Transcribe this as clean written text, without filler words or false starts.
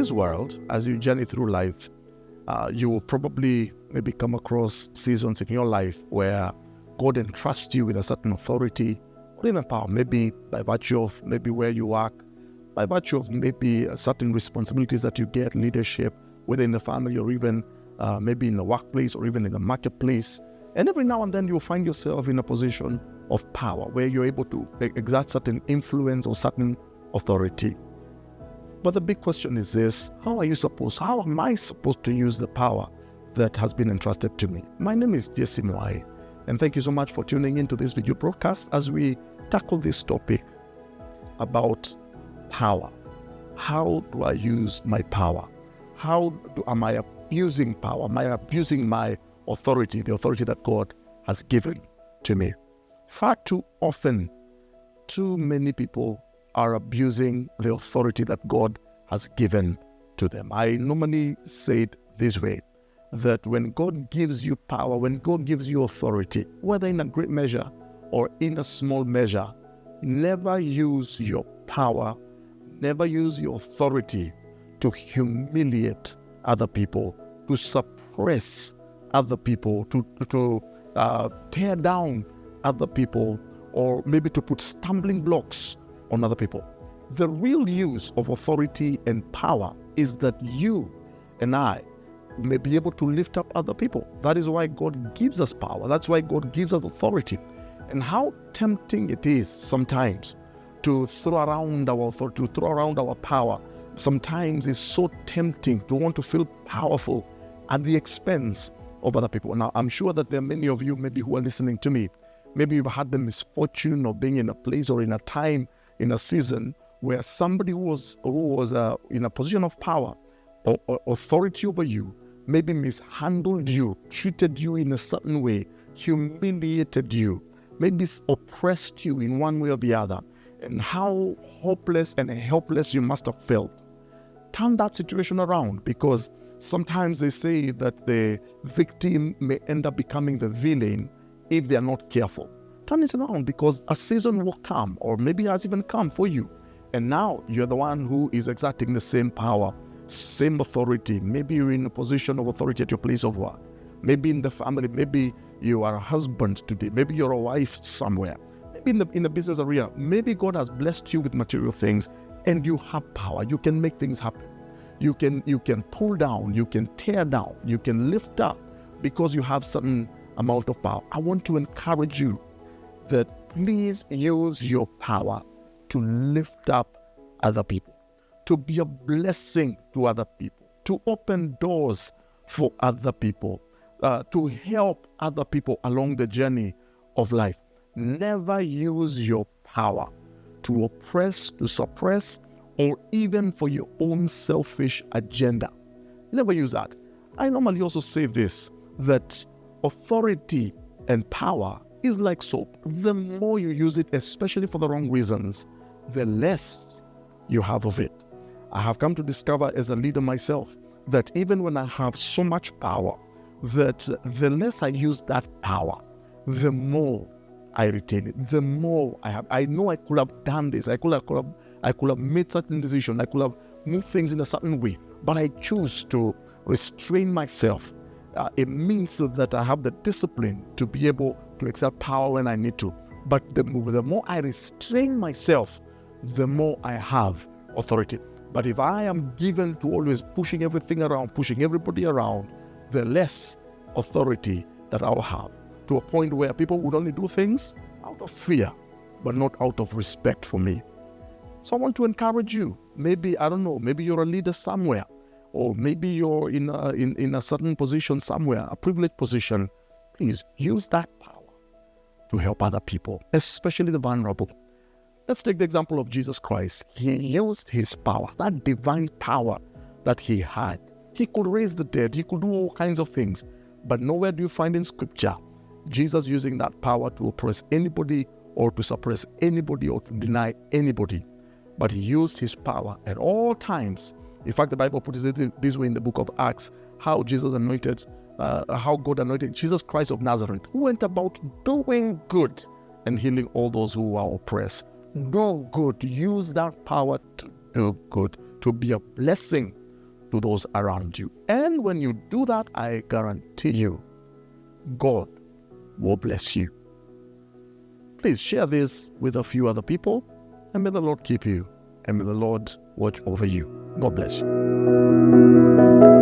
this world, as you journey through life, you will probably maybe come across seasons in your life where God entrusts you with a certain authority or even power, maybe by virtue of maybe where you work, by virtue of maybe certain responsibilities that you get, leadership, whether in the family or even maybe in the workplace or even in the marketplace. And every now and then you'll find yourself in a position of power where you're able to exert certain influence or certain authority. But the big question is this: how am I supposed to use the power that has been entrusted to me? My name is Mwai, and thank you so much for tuning into this video broadcast as we tackle this topic about power. How do I use my power? Am I abusing power? Am I abusing my authority, the authority that God has given to me? Far too often, too many people are abusing the authority that God has given to them. I normally say it this way, that when God gives you power, when God gives you authority, whether in a great measure or in a small measure, never use your power, never use your authority to humiliate other people, to suppress other people, to tear down other people, or maybe to put stumbling blocks on other people. The real use of authority and power is that you and I may be able to lift up other people. That is why God gives us power. That's why God gives us authority. And how tempting it is sometimes to throw around our authority, to throw around our power. Sometimes it's so tempting to want to feel powerful at the expense of other people. Now, I'm sure that there are many of you maybe who are listening to me. Maybe you've had the misfortune of being in a place or in a time, in a season where somebody who was in a position of power or authority over you maybe mishandled you, treated you in a certain way, humiliated you, maybe oppressed you in one way or the other, and how hopeless and helpless you must have felt. Turn that situation around, because sometimes they say that the victim may end up becoming the villain if they are not careful. Turn it around, because a season will come, or maybe has even come for you, and now you're the one who is exerting the same power, same authority. Maybe you're in a position of authority at your place of work, maybe in the family, maybe you are a husband today, maybe you're a wife somewhere, maybe in the business area, maybe God has blessed you with material things and you have power. You can make things happen. You can pull down, you can tear down, you can lift up, because you have certain amount of power. I want to encourage you that please use your power to lift up other people, to be a blessing to other people, to open doors for other people, to help other people along the journey of life. Never use your power to oppress, to suppress, or even for your own selfish agenda. Never use that. I normally also say this, that authority and power is like soap. The more you use it, especially for the wrong reasons, the less you have of it. I have come to discover as a leader myself that even when I have so much power, that the less I use that power, the more I retain it, the more I have. I know I could have done this. I could have made certain decisions. I could have moved things in a certain way, but I choose to restrain myself. It means that I have the discipline to be able to exert power when I need to. But the more I restrain myself, the more I have authority. But if I am given to always pushing everything around, pushing everybody around, the less authority that I'll have, to a point where people would only do things out of fear, but not out of respect for me. So I want to encourage you. Maybe, I don't know, maybe you're a leader somewhere, or maybe you're in a certain position somewhere, a privileged position. Please use that power to help other people, especially the vulnerable. Let's take the example of Jesus Christ. He used his power, that divine power that he had. He could raise the dead. He could do all kinds of things. But nowhere do you find in Scripture Jesus using that power to oppress anybody or to suppress anybody or to deny anybody. But he used his power at all times. In fact, the Bible puts it this way in the book of Acts, how God anointed Jesus Christ of Nazareth, who went about doing good and healing all those who are oppressed. Do good. Use that power to do good, to be a blessing to those around you. And when you do that, I guarantee you, God will bless you. Please share this with a few other people, and may the Lord keep you, and may the Lord watch over you. God bless you.